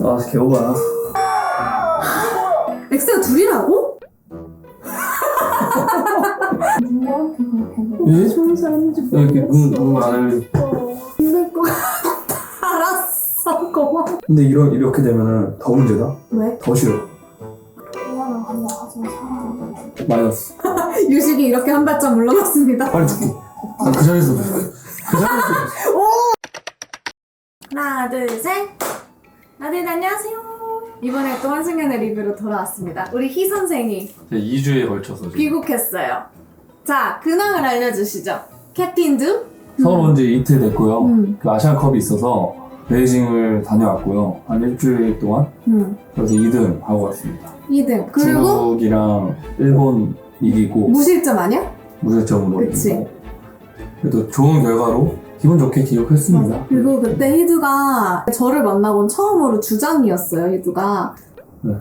아 개오바야. 엑스가 둘이라고? 예? 총사인지 이렇게 눈 안을. 힘들 것 같아. 알았어, 고마워. 근데 이렇게 되면은 더 문제다. 왜? 더 싫어. 미안한 한번 하지만 사랑하는데. 마이너스. 유식이 이렇게 한 발짝 물러났습니다. 빨리 죽게. 아, 그 자리에서. 하나, 둘, 셋. 다들 안녕하세요. 이번에 또 한승연의 리뷰로 돌아왔습니다. 우리 희 선생이 2주에 걸쳐서 지금. 귀국했어요. 자, 근황을 알려주시죠. 캡틴드? 서울 온 지 이틀 됐고요. 그 아시안컵이 있어서 베이징을 다녀왔고요. 한 일주일 동안. 그래서 2등 하고 왔습니다. 2등. 그리고 중국이랑 일본 이기고 무실점 아니야? 무실점으로 그치. 이기고. 그래도 좋은 결과로 기분 좋게 기록했습니다. 그리고 그때 히두가 저를 만나본 처음으로 주장이었어요, 히두가. 네.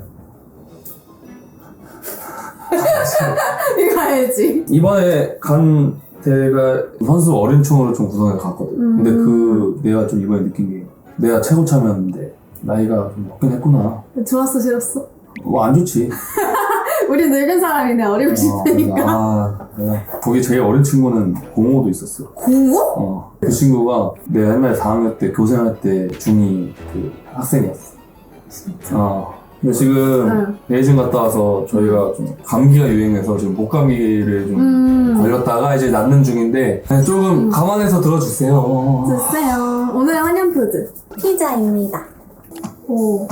이거 알지? 이번에 간 대회가 선수 어린충으로 좀 구성해 갔거든. 근데 내가 좀 이번에 느낀 게 내가 최고 참이었는데 나이가 좀 먹긴 했구나. 좋았어, 싫었어? 뭐 안 좋지. 우리 늙은 사람이네, 어리고 싶으니까. 거기 제일 어린 친구는 공호도 있었어. 공호? 그 친구가 내가 옛날에 4학년 때 교생할 때 중2 그 학생이었어. 진짜? 근데 지금 베이징 갔다 와서 저희가 좀 감기가 유행해서 지금 목감기를 좀 걸렸다가 이제 낫는 중인데 그냥 조금 감안해서 들어주세요. 주세요. 오늘의 한연푸드 피자입니다. 오,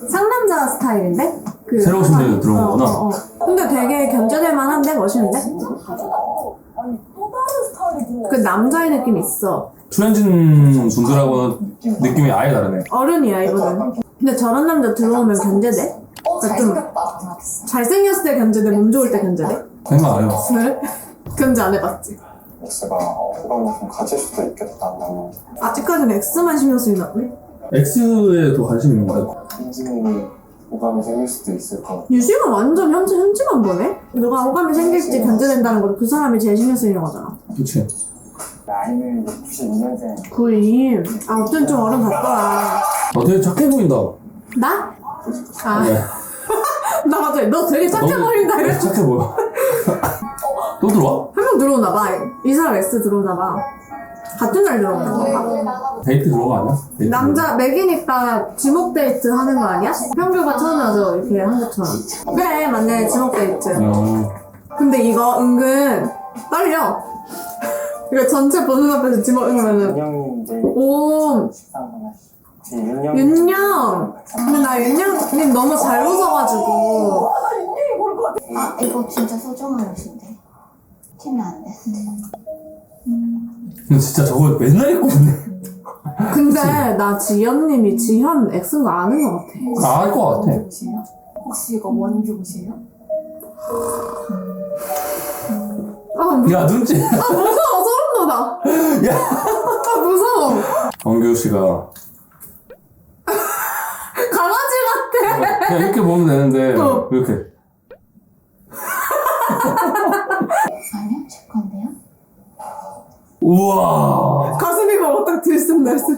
상남자 스타일인데? 그 새로 오신 분들 들어온 거구나. 근데 되게 견뎌낼 만한데? 멋있는데? 아니 또 다른 스타일이 그 남자의 느낌 있어. 출연진 분들하고는 느낌이 아예 다르네. 어른이야, 이거는. 근데 저런 남자 들어오면 견제돼? 잘생겼다 생각했어. 잘생겼을 때 견제돼? 몸 좋을 때 견제돼? 생각 안 해봤어. 왜? 견제 안 해봤지? X가 호감을 좀 가질 수도 있겠다는 아직까지는 X만 신경 쓰이나 보네? X에 더 관심 있는 거야. 현진님이 호감이 생길 수도 있을 것 같아요. 유식은 완전 현지만 보네? 누가 호감이 생길지 견제된다는 걸 그 사람이 제일 신경 쓰이는 거잖아. 그치. 나이는 92년생. 92. 아, 어쩐 좀 어른 같더라. 되게 착해 보인다. 나? 아. 네. 나 갑자기 너 되게 착해 보인다 이랬어. 착해 보여. 또 들어와? 한 명 들어오나 봐. 이 사람 S 들어오나 봐. 같은 날 들어오나 봐. 데이트 그런 거 아니야? 데이트 남자 맥이니까 지목 데이트 하는 거 아니야? 평규가 처음에 와서 이렇게 한 것처럼. 그래, 맞네. 지목 데이트. 근데 이거 은근 떨려. 이거 전체 보는 앞에서 지목 응으면은 윤영님 내일 오, 식사 한번 하시죠. 윤영. 근데 나 윤영님 너무 잘 웃어가지고. 아 이거 진짜 소중한 옷인데 튀면 안 돼. 근데 진짜 저거 맨날 입고 있네. 근데 나 지연님이 지현 X인 거 아는 것 같아. 알 것 같아. 옷이에요? 혹시 이거 원규 옷이에요? 야, 눈치. 무서워, 소름 돋아. 야. 무서워. 원규 씨가 강아지 같아. 그냥 이렇게 보면 되는데 이렇게. 아니요 제 건데요. 우와. 가슴이 걸었다 들쑥날쑥.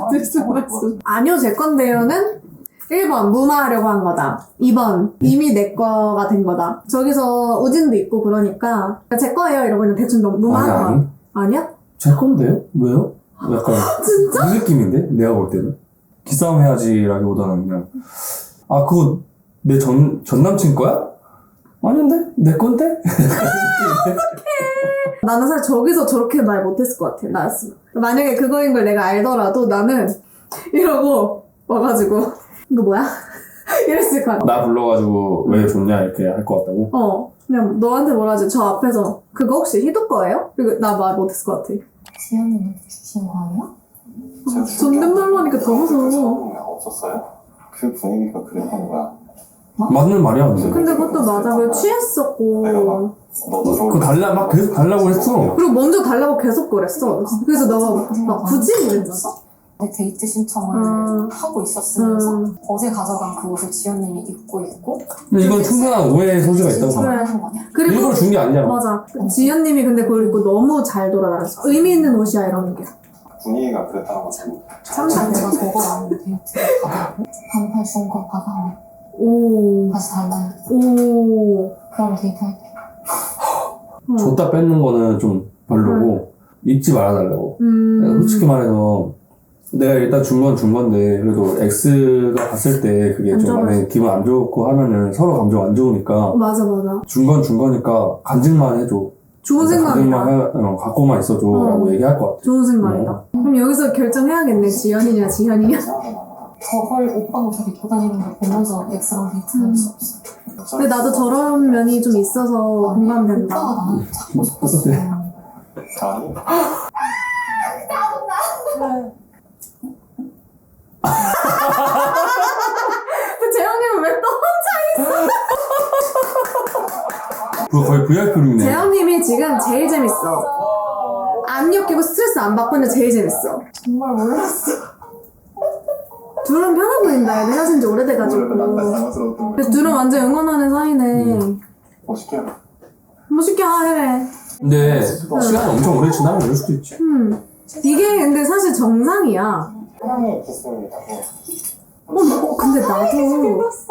아니요, 제 건데요는 1번 무마하려고 한 거다. 2번 이미 내 거가 된 거다. 저기서 우진도 있고 그러니까 제 거예요 이러고 그냥 대충 무마한 거. 아니야? 제 건데요? 왜요? 약간 진짜? 그 느낌인데? 내가 볼 때는 기싸움 해야지라기보다는 그냥 그거 내 전 남친 거야? 아닌데? 내 건데? 나는 사실 저기서 저렇게 말 못했을 것 같아, 나였으면. 만약에 그거인 걸 내가 알더라도 나는 이러고 와가지고 이거 뭐야? 이랬을 것 같아. 나 불러가지고 왜 좋냐 이렇게 할 것 같다고? 그냥 너한테 뭐라 하지? 저 앞에서 그거 혹시 희도 거예요? 그리고 나 말 못했을 것 같아. 지연님이 주신 거예요? 존댓말로 하니까 더 무서워. 없었어요? 그 분위기가 그랬던 거야. 맞는 말이야 근데. 근데 그것도 맞아. 그리고 취했었고. 너도 그거 막 계속 달라고 했어. 그리고 먼저 달라고 계속 그랬어. 그래서 너가 막 굳이 이랬잖아. 데이트 신청을 하고 있었으면서 어제 가져간 그 옷을 지연님이 입고 있고 근데 이건 충분한 오해의 소지가 있다고 생각해. 하는 거냐? 그리고 일부러 준 게 아니잖아. 맞아. 지연님이 근데 그걸 입고 너무 잘 돌아다녔어. 의미 있는 옷이야 이러는 게. 분위기가 그랬다는 거죠. 사실 내가 저거랑 데이트 가고 반팔 주운 거 받아 오. 다시 달라요. 오. 그럼 데이트할게. 줬다 뺏는 거는 좀 별로고 잊지 말아달라고. 솔직히 말해서 내가 일단 준 건 준 건데 그래도 X가 봤을 때 그게 안 좀 좋아서. 만약에 기분 안 좋고 하면은 서로 감정 안 좋으니까 맞아, 맞아. 준 건 준 거니까 간직만 해줘. 좋은 생각이다. 갖고만 있어줘 라고 얘기할 것 같아. 좋은 생각이다. 그럼 여기서 결정해야겠네. 지연이냐, 지현이냐. 저걸 오빠가 저기 돌아다니는 걸 보면서 X랑 데이트할 수 없어. 근데 나도 저런 면이 좀 있어서 공감된다. 오빠가 나를 찾고 싶었어. 아니? 근데 재현이는 왜 또 그거 거의 VIP 룸이네. 재현님이 지금 제일 재밌어. 안 엮이고 스트레스 안 받고 있는 제일 재밌어. 정말 몰랐어. 둘은 편해 보인다. 헤어진 지 오래돼가지고. 당황스러웠던 근데 둘은 완전 응원하는 사이네. 멋있게 멋있게 해. 근데 시간이 엄청 오래 지나면 이럴 수도 있지. 이게 근데 사실 정상이야. 사랑의 기술이라고. 근데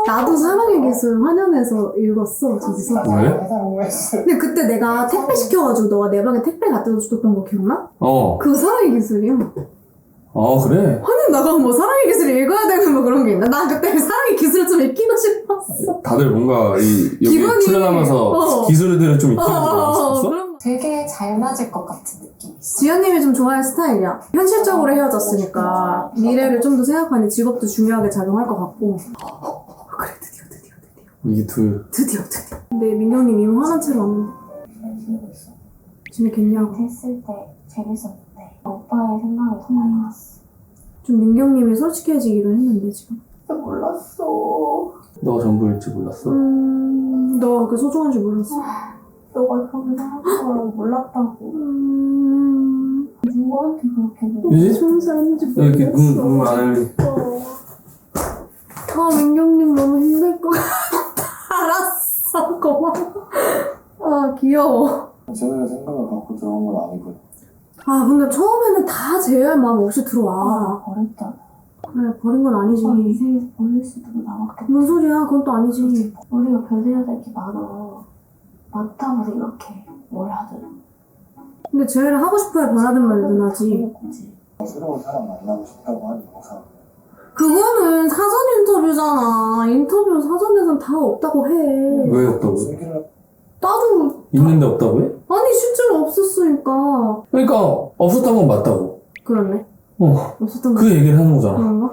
나도 사랑의 기술 환연해서 읽었어, 저기서. 왜? 근데 그때 내가 택배 시켜가지고 너가 내 방에 택배 갖다 줬던 거 기억나? 어. 그거 사랑의 기술이야. 그래. 환연 나가면 뭐 사랑의 기술 읽어야 되는 뭐 그런 게 있나? 난 그때 사랑의 기술을 좀 익히고 싶었어. 다들 뭔가 여기 기분이- 출연하면서 기술들을 좀 익히는 거 있었어? 그런 되게 잘 맞을 것 같은 느낌이 있어. 지연님이 좀 좋아할 스타일이야. 현실적으로 헤어졌으니까 미래를 좀 더 생각하니 직업도 중요하게 작용할 것 같고. 그래, 드디어. 이게 드디어. 근데 민경님 이미 화난 채로 왔는데. 재밌겠냐고. 했을 때 재밌었는데 오빠의 생각이 더 많이 났어. 좀 민경님이 솔직해지기로 했는데 지금. 몰랐어. 너가 전부일지 몰랐어? 너가 그렇게 소중한 줄 몰랐어. 너가 그런 사람인 걸 몰랐다고. 누구한테 그렇게 뭐. 그지? 좋은 사람인 줄 이렇게 몰랐어. 눈 안을 민경님 너무 힘들 것 같아. 알았어, 고마워. 귀여워. 제가 생각을 갖고 들어온 건 아니고요. 근데 처음에는 다 제외할 마음 없이 들어와. 버렸잖아. 그래, 버린 건 아니지. 인생에서 버릴 수도 나밖에 없어. 뭔 소리야? 그건 또 아니지. 우리가 변해야 될 게 많아. 많다고 생각해. 뭘 하든. 근데 제외를 하고 싶어야 변하든 말든 하지. 거지. 새로운 사람 만나고 싶다고 하는 거상. 그거는 사전 인터뷰잖아. 인터뷰 사전에선 다 없다고 해. 왜 없다고? 숨기려 나도 있는데 없다고 해? 아니 실제로 없었으니까. 그러니까 없었던 건 맞다고. 그렇네. 없었던 거 그 얘기를 하는 거잖아. 그런가?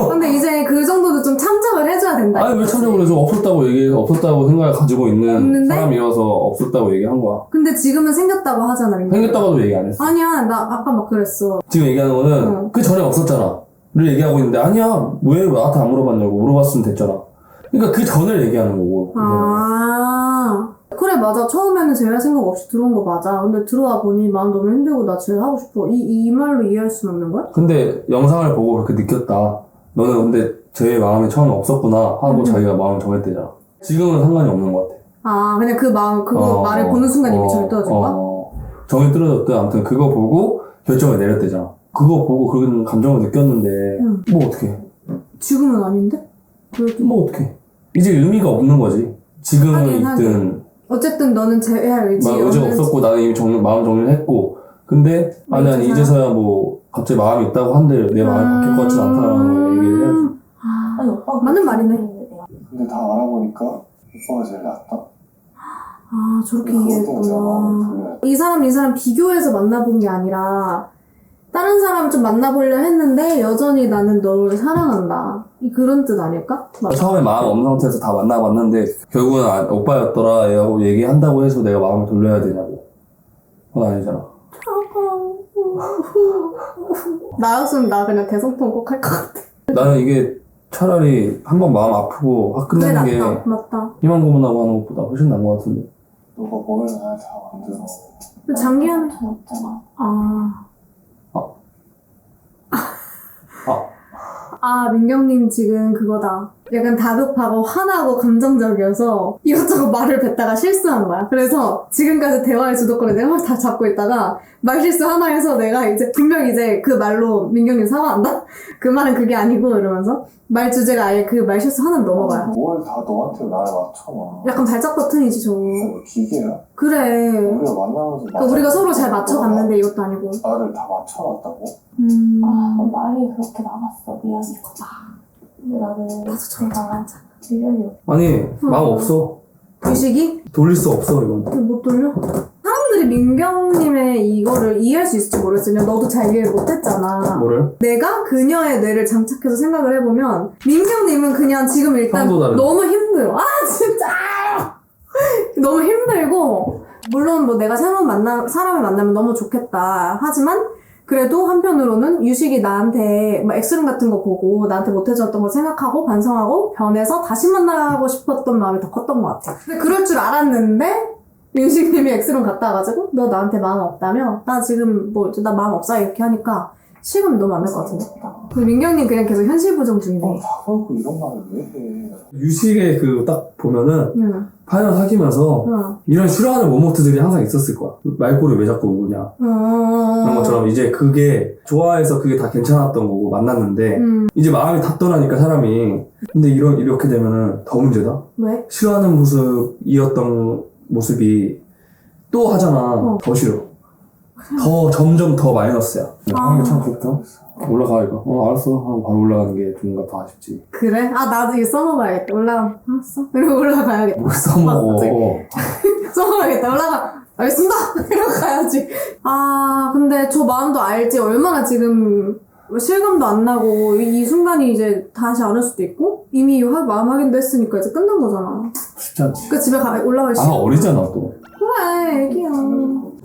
근데 이제 그 정도도 좀 참작을 해줘야 된다. 아니 왜 참여를 해서 없었다고 생각을 가지고 있는 있는데? 사람이어서 없었다고 얘기한 거야. 근데 지금은 생겼다고 하잖아. 민경이. 생겼다고도 얘기 안 했어. 아니야, 나 아까 막 그랬어. 지금 얘기하는 거는 응. 그 전에 없었잖아 를 얘기하고 있는데 아니야 왜 나한테 안 물어봤냐고 물어봤으면 됐잖아. 그러니까 그 전을 얘기하는 거고. 그래, 맞아. 처음에는 제외할 생각 없이 들어온 거 맞아. 근데 들어와 보니 마음 너무 힘들고 나 제외하고 싶어. 이 말로 이해할 수는 없는 거야? 근데 영상을 보고 그렇게 느꼈다. 너는 근데 제 마음에 처음에 없었구나 하고 자기가 마음을 정했대잖아. 지금은 상관이 없는 것 같아. 그냥 그 마음, 그거 말을 보는 순간 이미 정이 떨어진 거야? 정이 떨어졌대. 아무튼 그거 보고 결정을 내렸대잖아. 그거 보고 그런 감정을 느꼈는데 뭐 어떡해. 지금은 아닌데? 그래도 뭐 어떡해. 이제 의미가 없는 거지. 지금은 하긴, 있든 어쨌든 너는 제외할 의지가 의지 없는- 없었고 나는 이미 마음 정리를 했고 근데 아니 이제서야 뭐 갑자기 마음이 있다고 한들 내 마음이 바뀔 것 같진 않다라는 얘기를 해야지. 아니 오빠가 맞는 말이네. 근데 다 알아보니까 오빠가 제일 낫다. 저렇게 그것 때문에 제가 마음을 이해했구나. 돌려야 이 사람 비교해서 만나본 게 아니라 다른 사람 좀 만나보려 했는데 여전히 나는 너를 사랑한다. 그런 뜻 아닐까? 맞아. 처음에 마음 없는 상태에서 다 만나봤는데 결국은 오빠였더라 라고 얘기한다고 해서 내가 마음을 돌려야 되냐고. 그건 아니잖아. 나였으면 나 그냥 대성통곡 할 것 같아. 나는 이게 차라리 한번 마음 아프고 확 그래, 끝내는 게 맞다. 희망 고문하고 하는 것보다 훨씬 나은 것 같은데. 너가 뭘 잘 다 만들어. 근데 장기하는 없잖아. 아, 민경님 지금 그거다. 약간 다급하고 화나고 감정적이어서 이것저것 말을 뱉다가 실수한 거야. 그래서 지금까지 대화의 주도권을 내가 다 잡고 있다가 말 실수 하나 해서 내가 이제 분명 이제 그 말로 민경님 사과한다? 그 말은 그게 아니고 이러면서 말 주제가 아예 그 말 실수 하나를 넘어가요. 뭘 다 너한테 날 맞춰놔. 약간 발작 버튼이지 저거. 뭐 기계야? 그래. 우리가 만나면서 그러니까 우리가 서로 잘 맞춰갔는데 이것도 아니고. 나를 다 맞춰놨다고? 아, 말이 그렇게 나갔어. 미안해. 근데 나는 내가 미련이 아니 마음 없어. 의식이? 돌릴 수 없어 이건. 못 돌려? 사람들이 민경님의 이거를 이해할 수 있을지 모르겠어. 그냥 너도 잘 이해를 못했잖아. 뭐를? 내가 그녀의 뇌를 장착해서 생각을 해보면 민경님은 그냥 지금 일단 평소 다른. 너무 힘들어. 아 진짜 너무 힘들고 물론 뭐 내가 새로운 사람을 만나면 너무 좋겠다 하지만 그래도 한편으로는 유식이 나한테 뭐 엑스룸 같은 거 보고 나한테 못해줬던 거 생각하고 반성하고 변해서 다시 만나고 싶었던 마음이 더 컸던 것 같아. 근데 그럴 줄 알았는데 유식님이 엑스룸 갔다 와가지고 너 나한테 마음 없다며? 나 지금 뭐 나 마음 없어 이렇게 하니까 실감이 너무 안 날 것 같은데. 그 민경님 그냥 계속 현실 부정 중이네. 다 그렇고 이런 말을 왜 해? 유식의 그 딱 보면은 응. 파이널 사귀면서 응. 이런 싫어하는 모먼트들이 항상 있었을 거야. 말꼬리 왜 자꾸 우냐 그런 것처럼 이제 그게 좋아해서 그게 다 괜찮았던 거고 만났는데 이제 마음이 다 떠나니까 사람이 근데 이렇게 되면은 더 문제다. 왜? 싫어하는 모습이었던 모습이 또 하잖아. 더 싫어. 더 점점 더 마이너스야. 하는 게 참 그렇다. 올라가 이거. 알았어 하고 바로 올라가는 게 뭔가 더 아쉽지. 그래? 아 나도 이거 써먹어야겠다. 알았어? 그리고 올라가야겠다. 뭘 써먹어. 써먹어야겠다. 알겠습니다. 이러고 가야지. 아 근데 저 마음도 알지. 얼마나 지금 실감도 안 나고 이 순간이 이제 다시 안 올 수도 있고 이미 마음 확인도 했으니까 이제 끝난 거잖아. 쉽지 않지. 그 집에 올라갈 시. 어리잖아 또. 그래 애기야.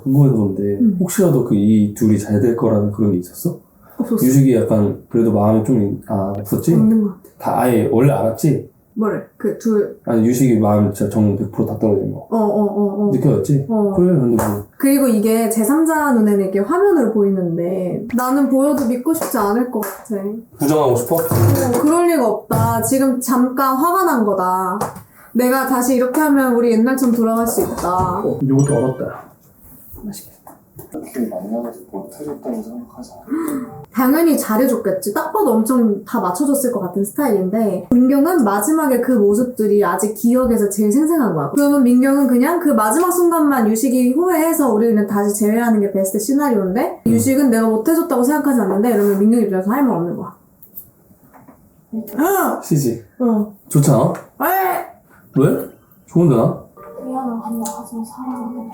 궁금해서 그런데 혹시라도 그 이 둘이 잘 될 거라는 그런 게 있었어? 없었어. 유식이 약간 그래도 마음이 좀 없었지? 없는 것 같아. 다 아예 원래 알았지? 뭐를? 그 둘. 아니 유식이 마음이 진짜 정 100% 다 떨어진 거 느껴졌지? 그래 근데 뭐 그리고 이게 제3자 눈에는 이게 화면으로 보이는데 나는 보여도 믿고 싶지 않을 것 같아. 부정하고 싶어? 그럴 리가 없다. 지금 잠깐 화가 난 거다. 내가 다시 이렇게 하면 우리 옛날처럼 돌아갈 수 있다. 이것도 어렵다. 맛있겠다. 이렇게 만나서 못해줬다고 생각하지 않아? 당연히 잘해줬겠지. 딱 봐도 엄청 다 맞춰줬을 것 같은 스타일인데 민경은 마지막에 그 모습들이 아직 기억에서 제일 생생한 거야. 그러면 민경은 그냥 그 마지막 순간만 유식이 후회해서 우리는 다시 재회하는 게 베스트 시나리오인데 유식은 내가 못해줬다고 생각하지 않는데 이러면 민경 입장에서 할 말 없는 거야. 시지? 어. 좋잖아? 왜? 왜? 좋은데 나? 미안하다고 하지만 사랑하게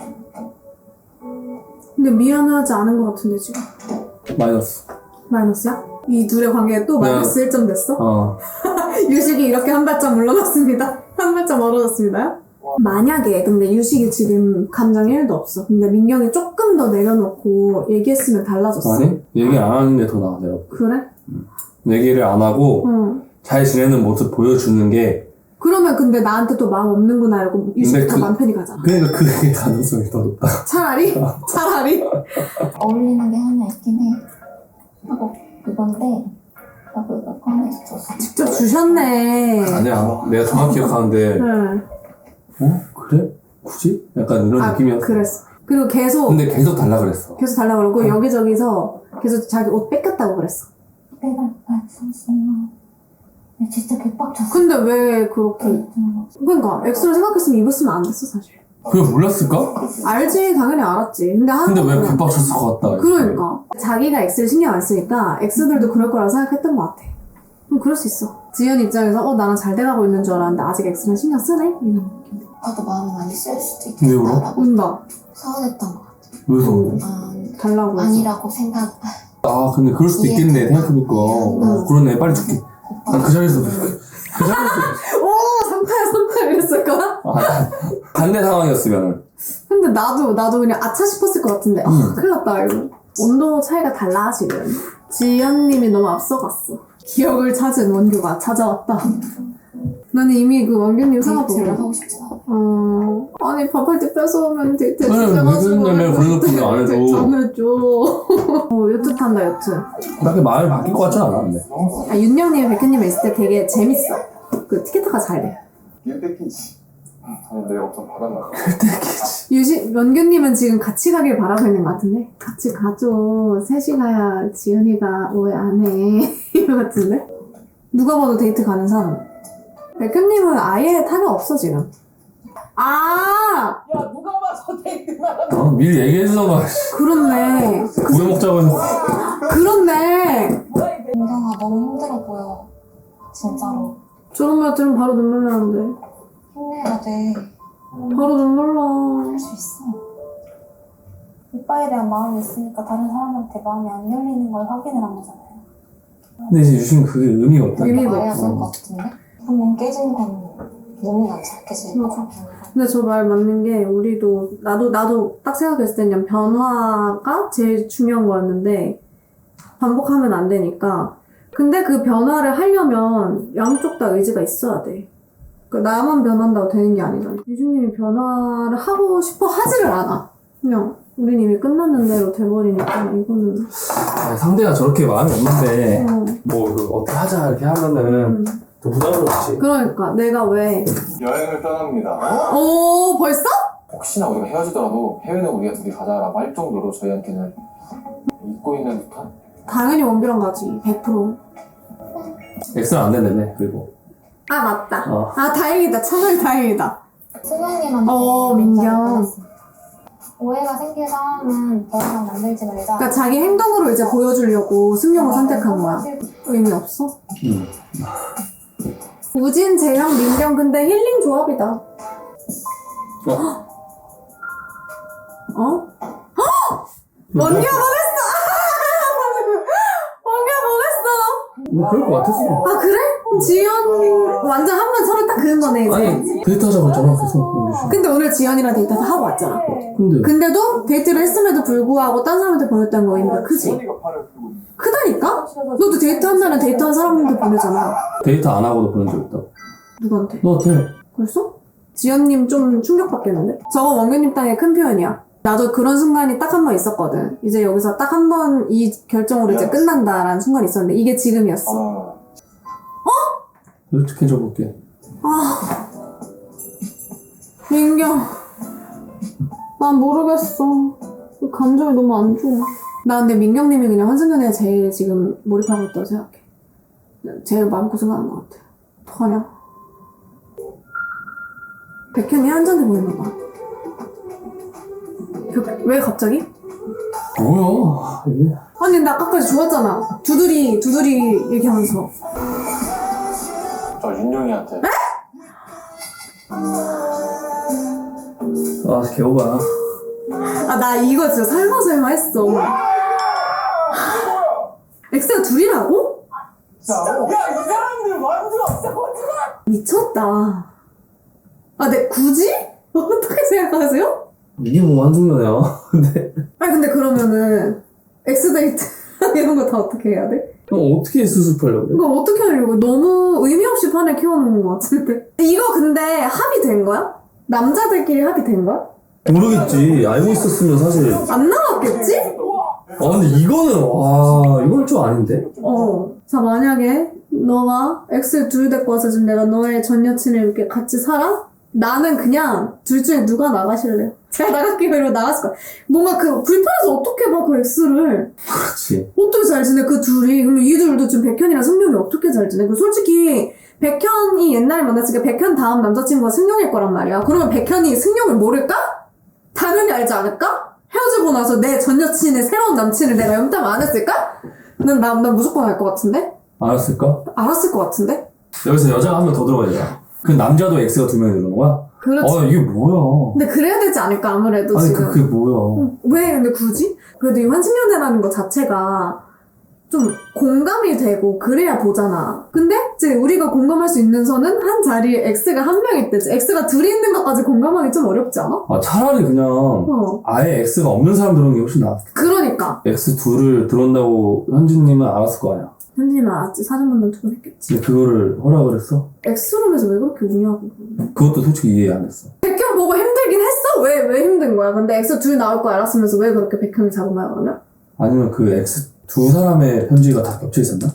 근데 미안하지 않은 것 같은데 지금. 마이너스. 마이너스야? 이 둘의 관계에 또 마이너스 1점 됐어? 유식이 이렇게 한 발짝 물러났습니다. 한 발짝 멀어졌습니다. 만약에 근데 유식이 지금 감정이 1도 없어. 근데 민경이 조금 더 내려놓고 얘기했으면 달라졌어. 아니? 얘기 안 하는 게 더 나아 내가. 그래? 얘기를 안 하고 응. 잘 지내는 모습 보여주는 게 그러면 근데 나한테 또 마음 없는구나 알고 유식이 더 맘 편히 가잖아. 그러니까 그게 가능성이 더 높다. 차라리? 어울리는 게 하나 있긴 해. 하고 그건데 나도 이거 꺼내줬어. 직접 주셨네. 아니야. 내가 정확히 기억하는데 응. 그래? 굳이? 약간 이런 느낌이었어. 그랬어. 그리고 계속 계속 달라 그랬어. 계속 달라고 그러고 여기저기서 계속 자기 옷 뺏겼다고 그랬어. 내가 말했었어. 나 진짜 개빡쳤어. 근데 왜 그렇게 그러니까 엑스를 생각했으면 입었으면 안 됐어 사실. 그걸 몰랐을까? 알지 당연히 알았지. 근데 왜 개빡쳤을 것 같다. 그러니까 자기가 엑스를 신경 안 쓰니까 엑스들도 그럴 거라고 생각했던 것 같아. 그럴 수 있어. 지연 입장에서 나랑 잘 돼가고 있는 줄 알았는데 아직 엑스는 신경 쓰네? 이런 느낌. 나도 마음이 많이 쓸 수도 왜 울어? 있겠다라고 운다. 서운했던 것 같아. 왜서? 달라고 해서. 아니라고 생각. 근데 그럴 수도 있겠네 생각해보니까. 그러네 빨리 줄게. 난 그 자리에서 오 상타야 이랬을 거야? 반대 상황이었으면 근데 나도 그냥 아차 싶었을 것 같은데 큰일 났다 이거. 온도 차이가 달라 지금. 지연님이 너무 앞서갔어. 기억을 찾은 원규가 찾아왔다. 나는 이미 그 원균님 상황 데이트를 보고. 하고 싶진 않아요. 아니 밥할 때 뺏어오면 데이트 그래, 무슨 때문에 그런 것도 안 해도. 전해줘. 요트 탄다 요트. 그렇게 마음이 바뀔 것 같진 않아, 근데. 아, 윤영님, 백현님 있을 때 되게 재밌어. 그 티켓타가 잘 돼. 일 뺏기지. 아니 내가 좀 받았나 봐. 원균님은 지금 같이 가길 바라고 있는 것 같은데? 같이 가죠. 셋이 가야 지연이가 왜 안 해. 이거 같은데? 누가 봐도 데이트 가는 사람. 백현님은 아예 타격 없어, 지금. 아! 야 누가 봐서 데이트만 미리 얘기해주던가. 그렇네. 구워 먹자고 해서. 그렇네. 민경아 너무 힘들어 보여. 진짜로. 저런 말 들으면 바로 눈물 나는데. 힘내야 돼. 바로 눈물 나. 할 수 있어. 오빠에 대한 마음이 있으니까 다른 사람한테 마음이 안 열리는 걸 확인을 한 거잖아요. 근데 이제 유신 그게 의미가 없다. 의미가 말해야 될 것 어. 같은데? 한번 깨진 건 몸이 안 착해질 것 맞아. 같아요. 근데 저 말 맞는 게, 우리도, 나도 딱 생각했을 때는 변화가 제일 중요한 거였는데, 반복하면 안 되니까. 근데 그 변화를 하려면 양쪽 다 의지가 있어야 돼. 그러니까 나만 변한다고 되는 게 아니잖아. 유진님이 변화를 하고 싶어 하지를 않아. 그냥 우린 이미 끝났는 대로 돼버리니까 이거는. 아니, 상대가 저렇게 마음이 없는데, 어. 어떻게 하자, 이렇게 하면은, 더 부담스럽지. 그러니까 내가 왜. 여행을 떠납니다. 오, 벌써? 혹시나 우리가 헤어지더라도 해외는 우리가 둘이 가자라고 할 정도로 저희한테는 잊고 있는 듯한? 당연히 원규랑 가지. 100%. 엑스는 안 된다며, 그리고. 아, 맞다. 어. 아, 다행이다. 차라리 다행이다. 수경님한테 민경. 오해가 생길 상황은 더 이상 만들지 말자. 그러니까 자기 행동으로 이제 보여주려고 승용을 선택한 거야. 의미 없어? 우진, 재형, 민경 근데 힐링 조합이다. 어? 원규가 보냈어! 원규가 보냈어! 뭐, 그럴 것 같았어. 아, 그래? 지연 완전 한 번 서로 딱 그은 거네, 이제. 아니, 데이트하자고 했잖아, 계속. 근데 오늘 지연이랑 데이트 하고 왔잖아. 근데도 데이트를 했음에도 불구하고 딴 사람한테 보냈다는 거 의미가 크지? 지원이가 팔을 풀고 있는 크다니까? 너도 데이트한다는 데이트한 사람한테 보내잖아. 데이트 안 하고도 보낸 적 있다고. 누구한테? 너한테. 벌써? 지연님 좀 충격받겠는데? 저거 원규님 땅의 큰 표현이야. 나도 그런 순간이 딱 한 번 있었거든. 이제 여기서 딱 한 번 이 결정으로 이제 끝난다라는 순간이 있었는데 이게 지금이었어. 솔직해져 볼게. 아, 민경. 난 모르겠어. 그 감정이 너무 안 좋아. 나 근데 민경님이 그냥 환승연애에 제일 지금 몰입하고 있다고 생각해. 제일 마음고생하는 것 같아. 어떡하냐? 백현이 한잔해 보이나 봐. 왜 갑자기? 뭐야, 이게. 아니 나 아까까지 좋았잖아. 두드리 얘기하면서. 저 윤영이한테 아, 개오바. 아 나 이거 진짜 설마 했어. 엑스가 둘이라고? 야이 사람들 완전 진짜 거짓말. 미쳤다. 아, 네, 굳이? 어떻게 생각하세요? 이게 뭐 한승연애야. 근데. 아니, 근데 그러면은, 엑스데이트 이런 거 다 어떻게 해야 돼? 그럼 어떻게 수습하려고 그래? 이거 어떻게 하려고? 너무 의미 없이 판을 키워놓는 것 같은데. 이거 근데 합의된 거야? 남자들끼리 합의된 거야? 모르겠지. 알고 있었으면 사실. 안 나왔겠지? 아, 근데 이거는, 와, 이건 좀 아닌데? 자, 만약에 너가 엑스 둘 데리고 와서 지금 내가 너의 전 여친을 이렇게 같이 살아? 나는 그냥 둘 중에 누가 나가실래요? 제가 나갈게요. 이러고 나갔을 거야. 뭔가 그 불편해서 어떻게 봐, 그 엑스를. 그렇지. 어떻게 잘 지내, 그 둘이. 그리고 이 둘도 지금 백현이랑 승용이 어떻게 잘 지내? 그리고 솔직히 백현이 옛날에 만났으니까 백현 다음 남자친구가 승용일 거란 말이야. 그러면 백현이 승용을 모를까? 당연히 알지 않을까? 헤어지고 나서 내 전 여친의 새로운 남친을 내가 염탐 안 했을까? 난 무조건 알 것 같은데? 알았을까? 알았을 것 같은데? 여기서 여자가 한 명 더 들어가야 돼. 그 남자도 X가 2명이 들어간 거야? 그렇지. 아, 이게 뭐야. 근데 그래야 되지 않을까, 아무래도 아니, 지금. 그게 뭐야. 왜 근데 굳이? 그래도 이 환승연애라는 것 자체가 좀 공감이 되고 그래야 보잖아. 근데 이제 우리가 공감할 수 있는 선은 한 자리에 X가 한 명 있대지. X가 둘이 있는 것까지 공감하기 좀 어렵지 않아? 아, 차라리 그냥 아예 X가 없는 사람 들어오는 게 훨씬 나아. 그러니까. X 둘을 들어온다고 현진님은 알았을 거 아니야. 현진이만 알았지. 사전 만남 2번 했겠지. 근데 그거를 허락을 했어? 엑스룸에서 왜 그렇게 우냐고. 그것도 솔직히 이해 안 했어. 백현 보고 힘들긴 했어? 왜 힘든 거야? 근데 엑스 둘 나올 거 알았으면서 왜 그렇게 백현을 잡은 거야, 그러면? 아니면 그 X 두 사람의 편지가 다 겹쳐 있었나?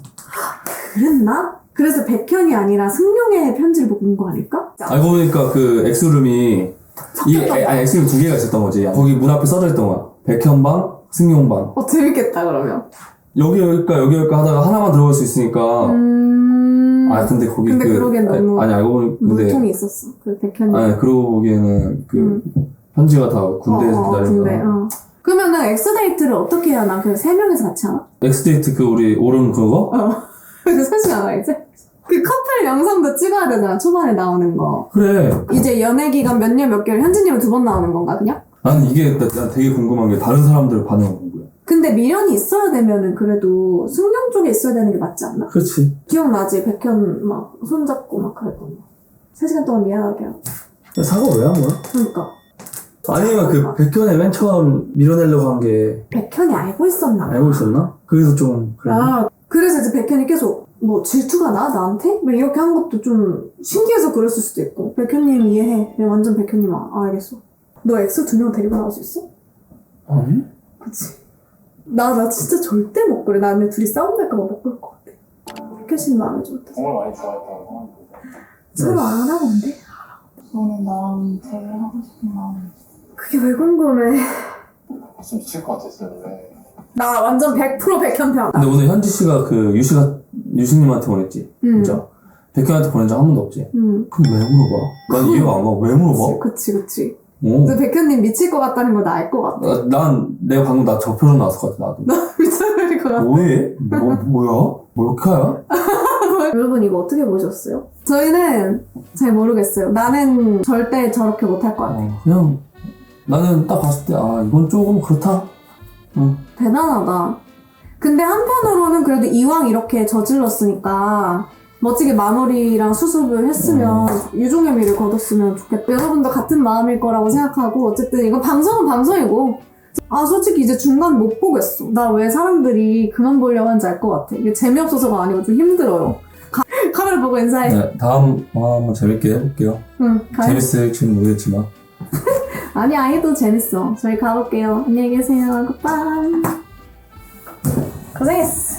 그랬나? 그래서 백현이 아니라 승용의 편지를 보고 온 거 아닐까? 알고 보니까 그 X룸이 아니 X룸 2개가 있었던 거지. 거기 문 앞에 써져 있던 거야. 백현방, 승용방. 재밌겠다, 그러면. 여기 열까 하다가 하나만 들어갈 수 있으니까. 근데 거기 근데 그러기엔 너무 아니 알고 보니 근데 물통이 있었어. 그 백현이. 아니 그러고 보기에는 그 편지가 다 군대에서 기다리니까. 군대. 그러면은 엑스데이트를 어떻게 해야 하나? 그 3명이서 같이 하나? 엑스데이트 그 우리 오른 그거? 그 사실 알아, 이제? 그 커플 영상도 찍어야 되잖아, 초반에 나오는 거. 그래. 이제 연애 기간 몇 년 몇 개월, 현진님은 2번 나오는 건가, 그냥? 나는 이게 난 되게 궁금한 게 다른 사람들 반응은 궁금해. 근데 미련이 있어야 되면은 그래도 승용 쪽에 있어야 되는 게 맞지 않나? 그렇지. 기억나지? 백현 막 손잡고 막 그랬던 거. 3시간 동안 미안하게 하고. 사과 왜 한 거야? 그러니까. 아니면 그 백현의 맨 처음 밀어내려고 한 게 백현이 알고 있었나 봐. 알고 있었나? 그래서 좀 그래. 그래서 이제 백현이 계속 뭐 질투가 나? 나한테? 막 이렇게 한 것도 좀 신기해서 그랬을 수도 있고. 백현님 이해해. 내가 완전 백현님 알겠어. 너 엑스 2명 데리고 나올 수 있어? 아니? 그치. 나 진짜 절대 못 그래. 나는 둘이 싸움날까봐 못 그럴 것 같아. 백현 씨는 마음에 좀 어땠어? 정말 많이 좋아했다고 생각합니다. 서로 안 하나 본데? 너는 나랑 대화하고 싶은 마음이 있어. 그게 왜 궁금해. 진짜 미칠 것 같았어요. 왜? 나 완전 100% 백현 편. 근데 오늘 현지 씨가 그 유식님한테 보냈지. 진짜. 백현한테 보낸 적 한 번도 없지. 그럼 왜 물어봐? 난 이해가 안 가. 왜 물어봐? 그치. 오. 근데 백현님 미칠 것 같다는 걸 나 알 것 같아. 내가 방금 저 표정 나왔을 것 같아, 나도. 미쳐버릴 것 같아. 뭐해? 뭐야? 몰카야? 여러분 이거 어떻게 보셨어요? 저희는 잘 모르겠어요. 나는 절대 저렇게 못할 것 같아. 그냥 나는 딱 봤을 때 이건 조금 그렇다. 대단하다. 근데 한편으로는 그래도 이왕 이렇게 저질렀으니까 멋지게 마무리랑 수습을 했으면 유종의 미를 거뒀으면 좋겠다. 여러분도 같은 마음일 거라고 생각하고 어쨌든 이건 방송은 방송이고 솔직히 이제 중간 못 보겠어. 나 왜 사람들이 그만 보려고 하는지 알 것 같아. 이게 재미없어서가 아니고 좀 힘들어요. 카메라 보고 인사해. 네, 다음 한번 재밌게 해볼게요. 재밌을지 모르겠지만. 아니도 재밌어. 저희 가볼게요. 안녕히 계세요. 굿밤. 고생했어.